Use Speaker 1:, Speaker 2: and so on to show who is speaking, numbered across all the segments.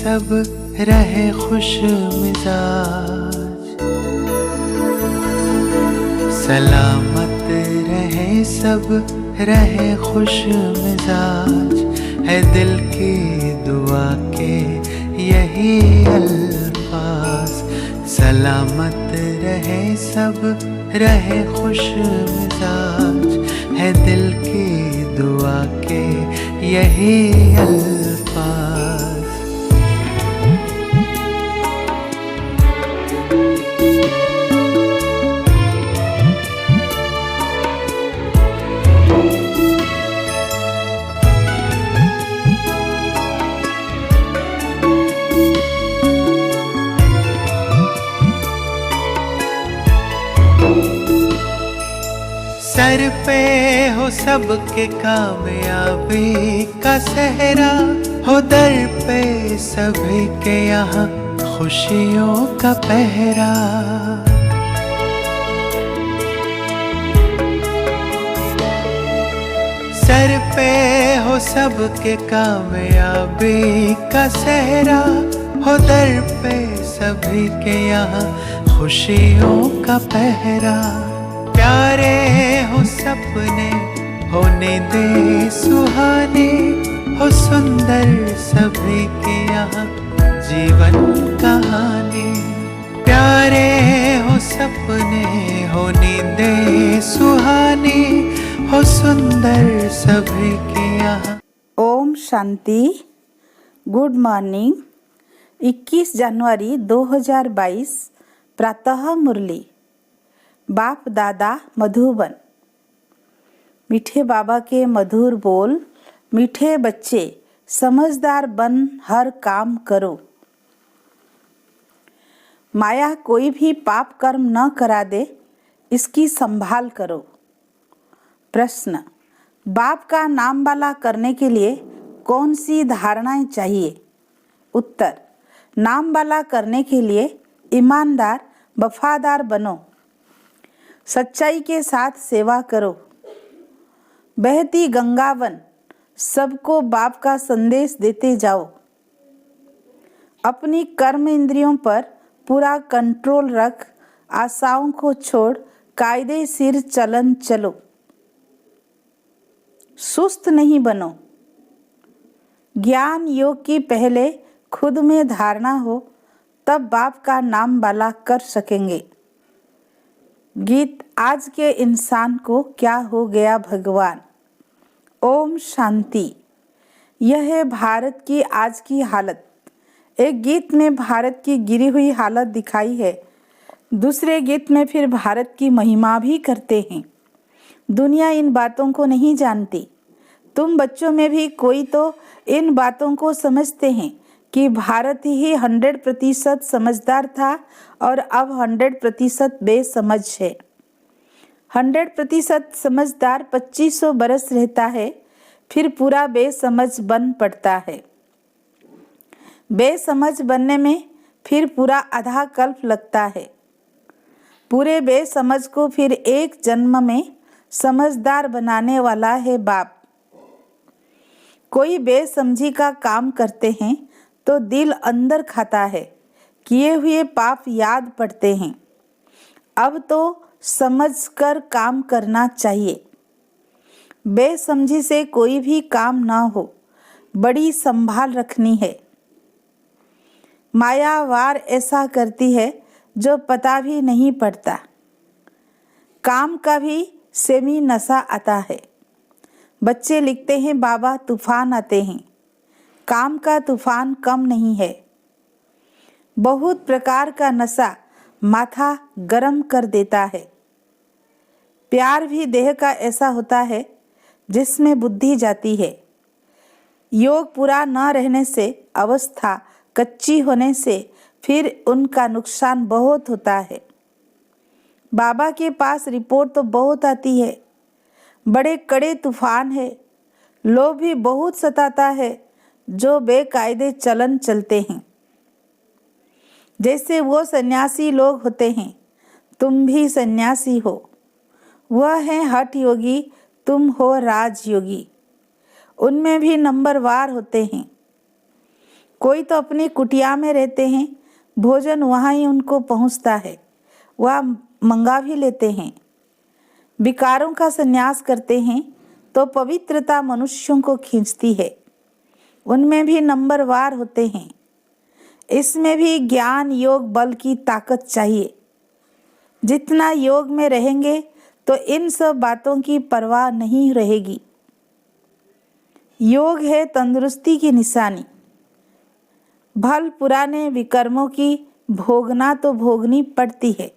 Speaker 1: सब रहे खुश मिजाज, सलामत रहे सब रहे खुश मिजाज, है दिल की दुआ के यही अल्फाज। सलामत रहे सब रहे खुश मिजाज, है दिल की दुआ के यही अल्फाज। सर पे हो सबके कामयाबी का सहरा, हो दर पे सभी के यहाँ खुशियों का पहरा। सर पे हो सबके कामयाबी का सहरा, हो दर पे सभी के यहाँ खुशियों का पहरा। प्यारे हो सपने होने दे सुहाने, हो सुंदर सभी के यहाँ जीवन कहानी। प्यारे हो सपने होने दे सुहाने, हो सुंदर सभी के यहाँ।
Speaker 2: ओम शांति। Good morning. 21 जनवरी 2022 प्रातः मुरली। बाप दादा मधुबन। मीठे बाबा के मधुर बोल। मीठे बच्चे समझदार बन हर काम करो। माया कोई भी पाप कर्म न करा दे, इसकी संभाल करो। प्रश्न, बाप का नाम वाला करने के लिए कौन सी धारणाएं चाहिए? उत्तर, नाम वाला करने के लिए ईमानदार वफादार बनो, सच्चाई के साथ सेवा करो। बहती गंगावन सबको बाप का संदेश देते जाओ। अपनी कर्म इंद्रियों पर पूरा कंट्रोल रख, आशाओं को छोड़ कायदे सिर चलन चलो। सुस्त नहीं बनो। ज्ञान योग की पहले खुद में धारणा हो, तब बाप का नाम वाला कर सकेंगे। गीत, आज के इंसान को क्या हो गया भगवान। ओम शांति। यह है भारत की आज की हालत। एक गीत में भारत की गिरी हुई हालत दिखाई है, दूसरे गीत में फिर भारत की महिमा भी करते हैं। दुनिया इन बातों को नहीं जानती। तुम बच्चों में भी कोई तो इन बातों को समझते हैं कि भारत ही 100% समझदार था और अब 100% बेसमझ है। 100% समझदार 2500 बरस रहता है, फिर पूरा बेसमझ बन पड़ता है। बेसमझ बनने में फिर पूरा आधा कल्प लगता है। पूरे बेसमझ को फिर एक जन्म में समझदार बनाने वाला है बाप। कोई बेसमझी का काम करते हैं तो दिल अंदर खाता है, किए हुए पाप याद पड़ते हैं। अब तो समझकर काम करना चाहिए। बेसमझी से कोई भी काम ना हो, बड़ी संभाल रखनी है। माया वार ऐसा करती है जो पता भी नहीं पड़ता। काम का भी सेमी नशा आता है। बच्चे लिखते हैं, बाबा तूफान आते हैं। काम का तूफान कम नहीं है। बहुत प्रकार का नशा माथा गरम कर देता है। प्यार भी देह का ऐसा होता है जिसमें बुद्धि जाती है। योग पूरा न रहने से, अवस्था कच्ची होने से फिर उनका नुकसान बहुत होता है। बाबा के पास रिपोर्ट तो बहुत आती है, बड़े कड़े तूफान है। लोभ भी बहुत सताता है जो बेकायदे चलन चलते हैं। जैसे वो सन्यासी लोग होते हैं, तुम भी सन्यासी हो। वह है हठ योगी, तुम हो राजयोगी। उनमें भी नंबरवार होते हैं। कोई तो अपनी कुटिया में रहते हैं, भोजन वहाँ ही उनको पहुँचता है, वह मंगा भी लेते हैं। विकारों का संन्यास करते हैं तो पवित्रता मनुष्यों को खींचती है। उनमें भी नंबरवार होते हैं। इसमें भी ज्ञान, योग, बल की ताकत चाहिए। जितना योग में रहेंगे तो इन सब बातों की परवाह नहीं रहेगी। योग है तंदुरुस्ती की निशानी। भल पुराने विकर्मों की भोगना तो भोगनी पड़ती है,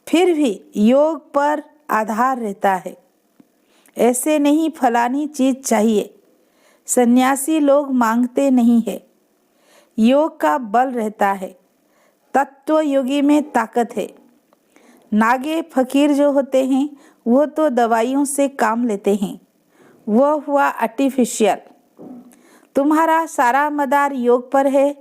Speaker 2: फिर भी योग पर आधार रहता है। ऐसे नहीं फलानी चीज चाहिए, सन्यासी लोग मांगते नहीं है। योग का बल रहता है। तत्व योगी में ताकत है। नागे फकीर जो होते हैं वो तो दवाइयों से काम लेते हैं, वो हुआ आर्टिफिशियल। तुम्हारा सारा मदार योग पर है,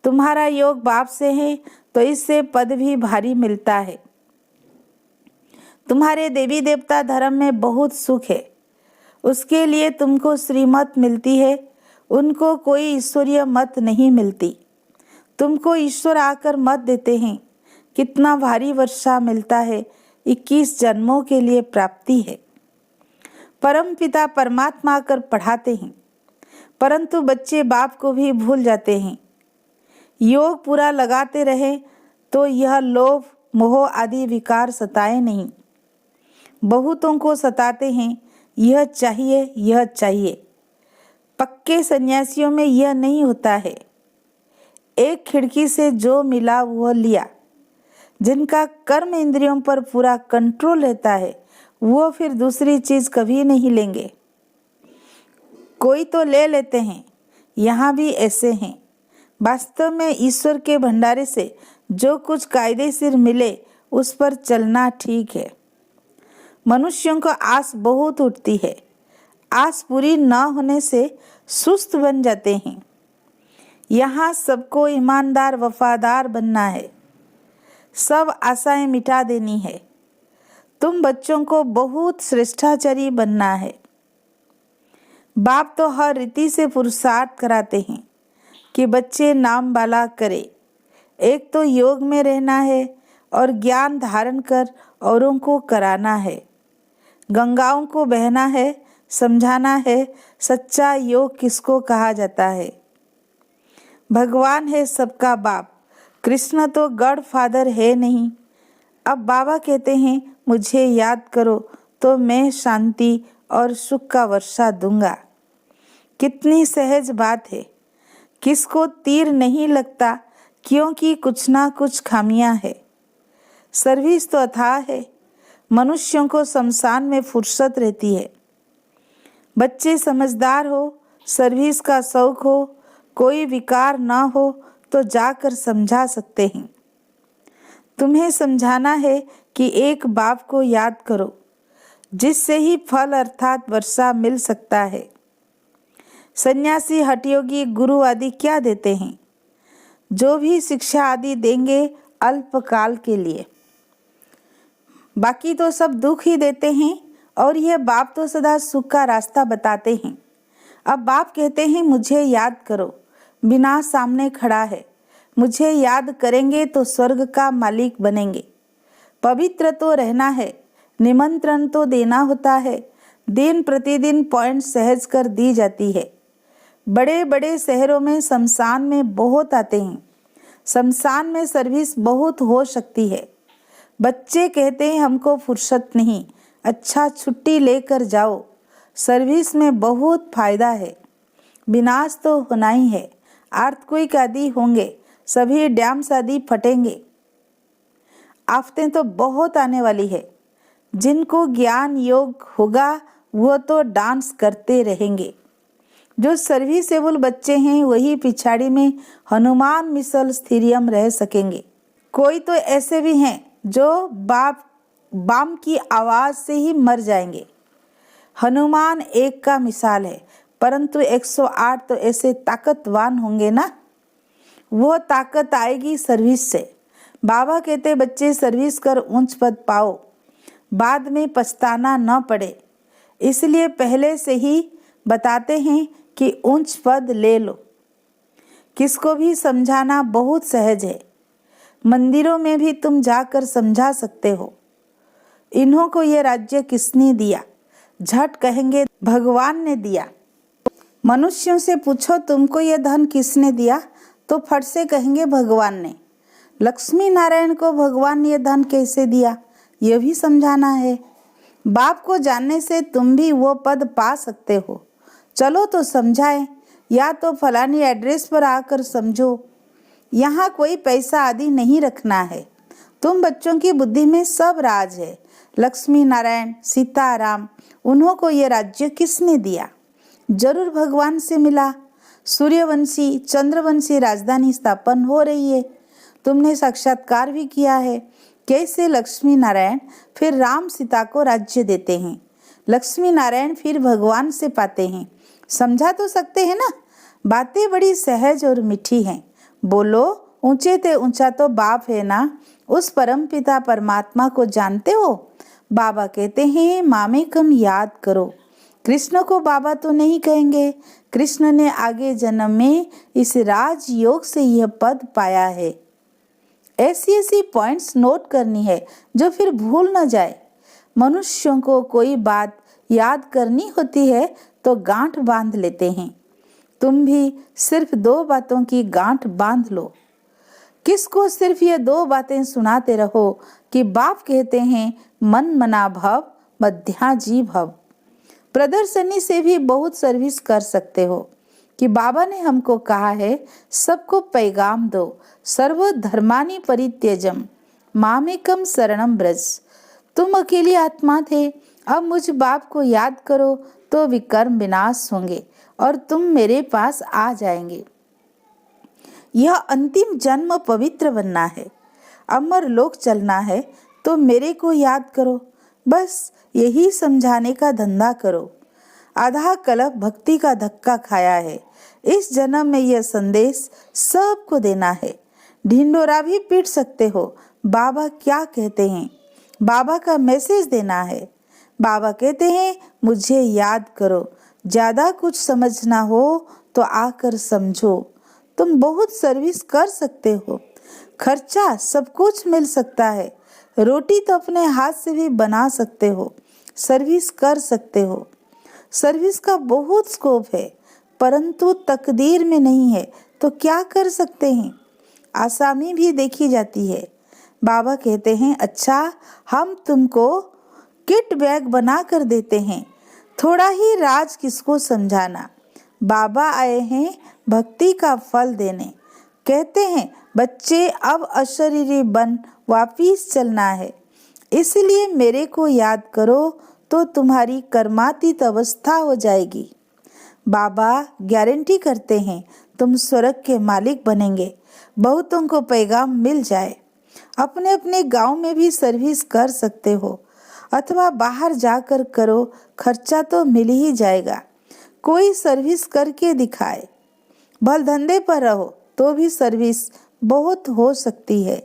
Speaker 2: तुम्हारा योग बाप से है तो इससे पद भी भारी मिलता है। तुम्हारे देवी देवता धर्म में बहुत सुख है, उसके लिए तुमको श्रीमत मिलती है, उनको कोई ईश्वरीय मत नहीं मिलती। तुमको ईश्वर आकर मत देते हैं, कितना भारी वर्षा मिलता है, 21 जन्मों के लिए प्राप्ति है। परम पिता परमात्मा आकर पढ़ाते हैं, परंतु बच्चे बाप को भी भूल जाते हैं। योग पूरा लगाते रहे तो यह लोभ, मोह आदि विकार सताए नहीं। बहुतों को सताते हैं, यह चाहिए, यह चाहिए। पक्के सन्यासियों में यह नहीं होता है। एक खिड़की से जो मिला वह लिया। जिनका कर्म इंद्रियों पर पूरा कंट्रोल रहता है वो फिर दूसरी चीज कभी नहीं लेंगे। कोई तो ले लेते हैं, यहाँ भी ऐसे हैं। वास्तव में ईश्वर के भंडारे से जो कुछ कायदेशीर मिले उस पर चलना ठीक है। मनुष्यों को आस बहुत उठती है। आस पूरी न होने से सुस्त बन जाते हैं। यहाँ सबको ईमानदार वफादार बनना है, सब आशाएं मिटा देनी है। तुम बच्चों को बहुत श्रेष्ठाचारी बनना है। बाप तो हर रीति से पुरुषार्थ कराते हैं कि बच्चे नाम वाला करे। एक तो योग में रहना है और ज्ञान धारण कर औरों को कराना है। गंगाओं को बहना है, समझाना है सच्चा योग किसको कहा जाता है। भगवान है सबका बाप, कृष्ण तो गॉड फादर है नहीं। अब बाबा कहते हैं मुझे याद करो तो मैं शांति और सुख का वर्षा दूंगा। कितनी सहज बात है। किसको तीर नहीं लगता क्योंकि कुछ ना कुछ खामियां है। सर्विस तो अथाह है। मनुष्यों को शमशान में फुर्सत रहती है। बच्चे समझदार हो, सर्विस का शौक हो, कोई विकार ना हो तो जाकर समझा सकते हैं। तुम्हें समझाना है कि एक बाप को याद करो जिससे ही फल अर्थात वर्षा मिल सकता है। सन्यासी, हठयोगी, गुरु आदि क्या देते हैं? जो भी शिक्षा आदि देंगे अल्पकाल के लिए, बाकी तो सब दुख ही देते हैं। और यह बाप तो सदा सुख का रास्ता बताते हैं। अब बाप कहते हैं मुझे याद करो, बिना सामने खड़ा है। मुझे याद करेंगे तो स्वर्ग का मालिक बनेंगे। पवित्र तो रहना है, निमंत्रण तो देना होता है। दिन प्रतिदिन पॉइंट सहज कर दी जाती है। बड़े बड़े शहरों में शमशान में बहुत आते हैं। शमशान में सर्विस बहुत हो सकती है। बच्चे कहते हैं हमको फुर्सत नहीं, अच्छा छुट्टी लेकर जाओ। सर्विस में बहुत फायदा है। विनाश तो होना ही है। अर्थक्वेक आदि होंगे, सभी डैम्स आदि फटेंगे। आफतें तो बहुत आने वाली है। जिनको ज्ञान योग होगा वो तो डांस करते रहेंगे। जो सर्विसेबल बच्चे हैं वही पिछाड़ी में हनुमान मिसल स्थिरियम रह सकेंगे। कोई तो ऐसे भी हैं जो बाम की आवाज से ही मर जाएंगे। हनुमान एक का मिसाल है, परंतु 108 तो ऐसे ताकतवान होंगे ना। वो ताकत आएगी सर्विस से। बाबा कहते बच्चे सर्विस कर ऊंच पद पाओ, बाद में पछताना न पड़े। इसलिए पहले से ही बताते हैं कि ऊंच पद ले लो। किसको भी समझाना बहुत सहज है। मंदिरों में भी तुम जाकर समझा सकते हो। इन्हों को ये राज्य किसने दिया? झट कहेंगे भगवान ने दिया। मनुष्यों से पूछो तुमको ये धन किसने दिया, तो फट से कहेंगे भगवान ने। लक्ष्मी नारायण को भगवान ने ये धन कैसे दिया, ये भी समझाना है। बाप को जानने से तुम भी वो पद पा सकते हो। चलो तो समझाएं, या तो फलानी एड्रेस पर आकर समझो। यहाँ कोई पैसा आदि नहीं रखना है। तुम बच्चों की बुद्धि में सब राज है। लक्ष्मी नारायण, सीताराम, उन्हों को ये राज्य किसने दिया? जरूर भगवान से मिला। सूर्यवंशी, चंद्रवंशी राजधानी स्थापन हो रही है। तुमने साक्षात्कार भी किया है। कैसे लक्ष्मी नारायण फिर राम सीता को राज्य देते हैं, लक्ष्मी नारायण फिर भगवान से पाते हैं। समझा तो सकते हैं ना? बातें बड़ी सहज और मीठी हैं। बोलो, ऊंचे ते ऊंचा तो बाप है ना। उस परम पिता परमात्मा को जानते हो? बाबा कहते हैं मामे कम याद करो। कृष्ण को बाबा तो नहीं कहेंगे। कृष्ण ने आगे जन्म में इस राजयोग से यह पद पाया है। ऐसी ऐसी पॉइंट्स नोट करनी है जो फिर भूल न जाए। मनुष्यों को कोई बात याद करनी होती है तो गांठ बांध लेते हैं। तुम भी सिर्फ 2 बातों की गांठ बांध लो। किसको सिर्फ ये 2 बातें सुनाते रहो कि बाप कहते हैं मन मना भव मध्याजी भव। प्रदर्शनी से भी बहुत सर्विस कर सकते हो कि बाबा ने हमको कहा है सबको पैगाम दो, सर्व धर्मानि परित्यजम मामेकम शरणम ब्रज। तुम अकेली आत्मा थे, अब मुझ बाप को याद करो तो विकर्म विनाश होंगे और तुम मेरे पास आ जाएंगे। यह अंतिम जन्म पवित्र बनना है, अमर लोक चलना है तो मेरे को याद करो। बस यही समझाने का धंधा करो। आधा कल्प भक्ति का धक्का खाया है। इस जन्म में यह संदेश सबको देना है। ढिंडोरा भी पीट सकते हो। बाबा क्या कहते हैं, बाबा का मैसेज देना है। बाबा कहते हैं मुझे याद करो। ज्यादा कुछ समझना हो तो आकर समझो। तुम बहुत सर्विस कर सकते हो। खर्चा सब कुछ मिल सकता है। रोटी तो अपने हाथ से भी बना सकते हो। सर्विस कर सकते हो। सर्विस का बहुत स्कोप है, परंतु तकदीर में नहीं है तो क्या कर सकते हैं। आसामी भी देखी जाती है। बाबा कहते हैं अच्छा हम तुमको किट बैग बना कर देते हैं। थोड़ा ही राज किसको समझाना। बाबा आए हैं भक्ति का फल देने। कहते हैं बच्चे अब अशरीरी बन वापिस चलना है, इसलिए मेरे को याद करो तो तुम्हारी कर्मातीत अवस्था हो जाएगी। बाबा गारंटी करते हैं तुम स्वर्ग के मालिक बनेंगे। बहुतों को पैगाम मिल जाए। अपने अपने गांव में भी सर्विस कर सकते हो अथवा बाहर जाकर करो, खर्चा तो मिल ही जाएगा। कोई सर्विस करके दिखाए। भल धंधे पर रहो तो भी सर्विस बहुत हो सकती है।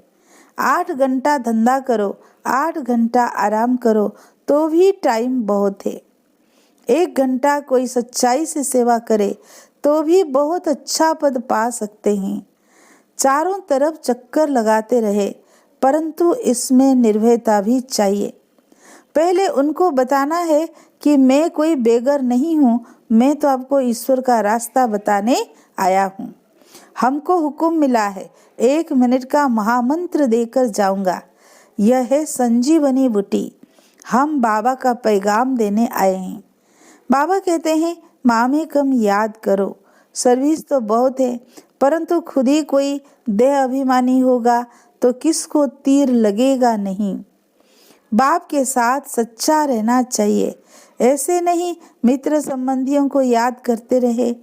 Speaker 2: 8 घंटा धंधा करो, 8 घंटा आराम करो तो भी टाइम बहुत है। 1 घंटा कोई सच्चाई से सेवा करे तो भी बहुत अच्छा पद पा सकते हैं। चारों तरफ चक्कर लगाते रहे, परंतु इसमें निर्भयता भी चाहिए। पहले उनको बताना है कि मैं कोई बेगर नहीं हूँ, मैं तो आपको ईश्वर का रास्ता बताने आया हूँ। हमको हुक्म मिला है 1 मिनट का महामंत्र देकर जाऊंगा। यह है संजीवनी बूटी। हम बाबा का पैगाम देने आए हैं। बाबा कहते हैं मामे कम याद करो। सर्विस तो बहुत है, परंतु खुद ही कोई देह अभिमानी होगा तो किसको तीर लगेगा नहीं। बाप के साथ सच्चा रहना चाहिए। ऐसे नहीं मित्र संबंधियों को याद करते रहे,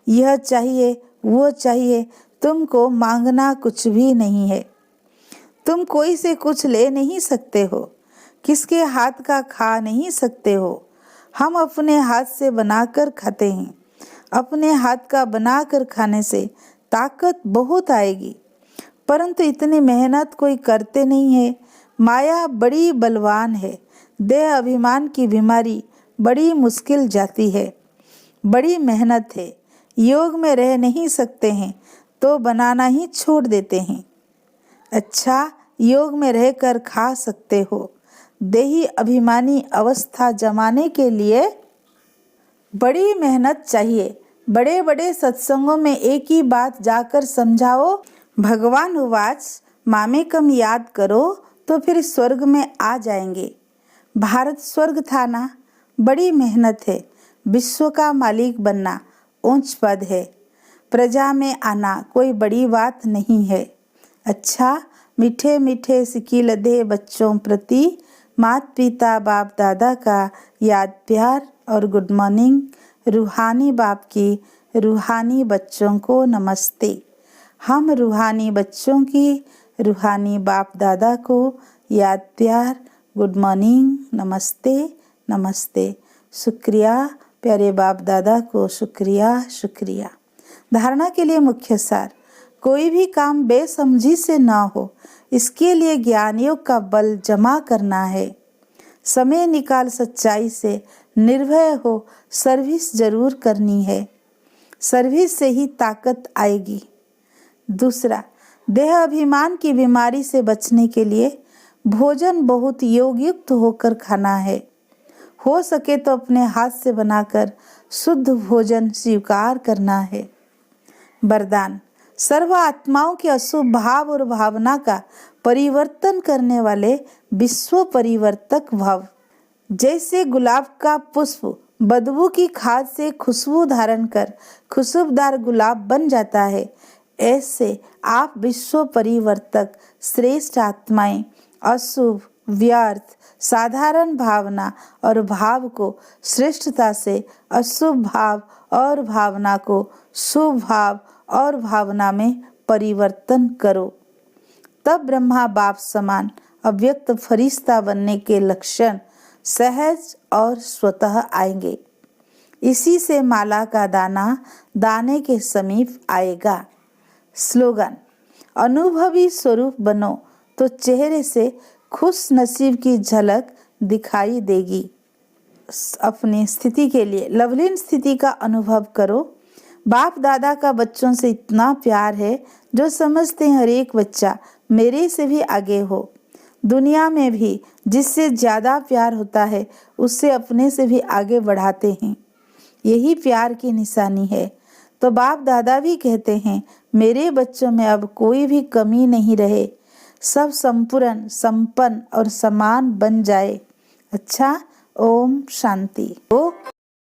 Speaker 2: यह चाहिए वो चाहिए। तुमको मांगना कुछ भी नहीं है। तुम कोई से कुछ ले नहीं सकते हो, किसके हाथ का खा नहीं सकते हो। हम अपने हाथ से बनाकर खाते हैं। अपने हाथ का बनाकर खाने से ताकत बहुत आएगी, परंतु इतनी मेहनत कोई करते नहीं है। माया बड़ी बलवान है। देह अभिमान की बीमारी बड़ी मुश्किल जाती है। बड़ी मेहनत है। योग में रह नहीं सकते हैं तो बनाना ही छोड़ देते हैं। अच्छा, योग में रहकर खा सकते हो। देही अभिमानी अवस्था जमाने के लिए बड़ी मेहनत चाहिए। बड़े बड़े सत्संगों में एक ही बात जाकर समझाओ। भगवान उवाच, मामेकम याद करो तो फिर स्वर्ग में आ जाएंगे। भारत स्वर्ग था ना। बड़ी मेहनत है। विश्व का मालिक बनना ऊंच पद है। प्रजा में आना कोई बड़ी बात नहीं है। अच्छा, मीठे मीठे सिकी लदे बच्चों प्रति माता पिता बाप दादा का याद प्यार और गुड मॉर्निंग। रूहानी बाप की रूहानी बच्चों को नमस्ते। हम रूहानी बच्चों की रूहानी बाप दादा को याद प्यार, गुड मॉर्निंग, नमस्ते नमस्ते। शुक्रिया प्यारे बाप दादा को, शुक्रिया शुक्रिया। धारणा के लिए मुख्य सार, कोई भी काम बेसमझी से ना हो, इसके लिए ज्ञान योग का बल जमा करना है। समय निकाल सच्चाई से निर्भय हो, सर्विस जरूर करनी है। सर्विस से ही ताकत आएगी। दूसरा, देह अभिमान की बीमारी से बचने के लिए भोजन बहुत योगयुक्त होकर खाना है। हो सके तो अपने हाथ से बनाकर शुद्ध भोजन स्वीकार करना है। वरदान, सर्व आत्माओं के अशुभ भाव और भावना का परिवर्तन करने वाले विश्व परिवर्तक भव। जैसे गुलाब का पुष्प बदबू की खाद से खुशबू धारण कर खुशबूदार गुलाब बन जाता है, ऐसे आप विश्व परिवर्तक श्रेष्ठ आत्माएं अशुभ, व्यर्थ, साधारण भावना और भाव को श्रेष्ठता से अशुभ भाव और भावना को शुभ भाव और भावना में परिवर्तन करो। तब ब्रह्मा बाप समान अव्यक्त फरिश्ता बनने के लक्षण सहज और स्वतः आएंगे। इसी से माला का दाना दाने के समीप आएगा। स्लोगन, अनुभवी स्वरूप बनो तो चेहरे से खुश नसीब की झलक दिखाई देगी। अपनी स्थिति के लिए लवलीन स्थिति का अनुभव करो। बाप दादा का बच्चों से इतना प्यार है जो समझते हैं हर एक बच्चा मेरे से भी आगे हो। दुनिया में भी जिससे ज्यादा प्यार होता है उससे अपने से भी आगे बढ़ाते हैं। यही प्यार की निशानी है। तो बाप दादा भी कहते हैं मेरे बच्चों में अब कोई भी कमी नहीं रहे, सब संपूर्ण, संपन्न और समान बन जाए। अच्छा, ओम शांति।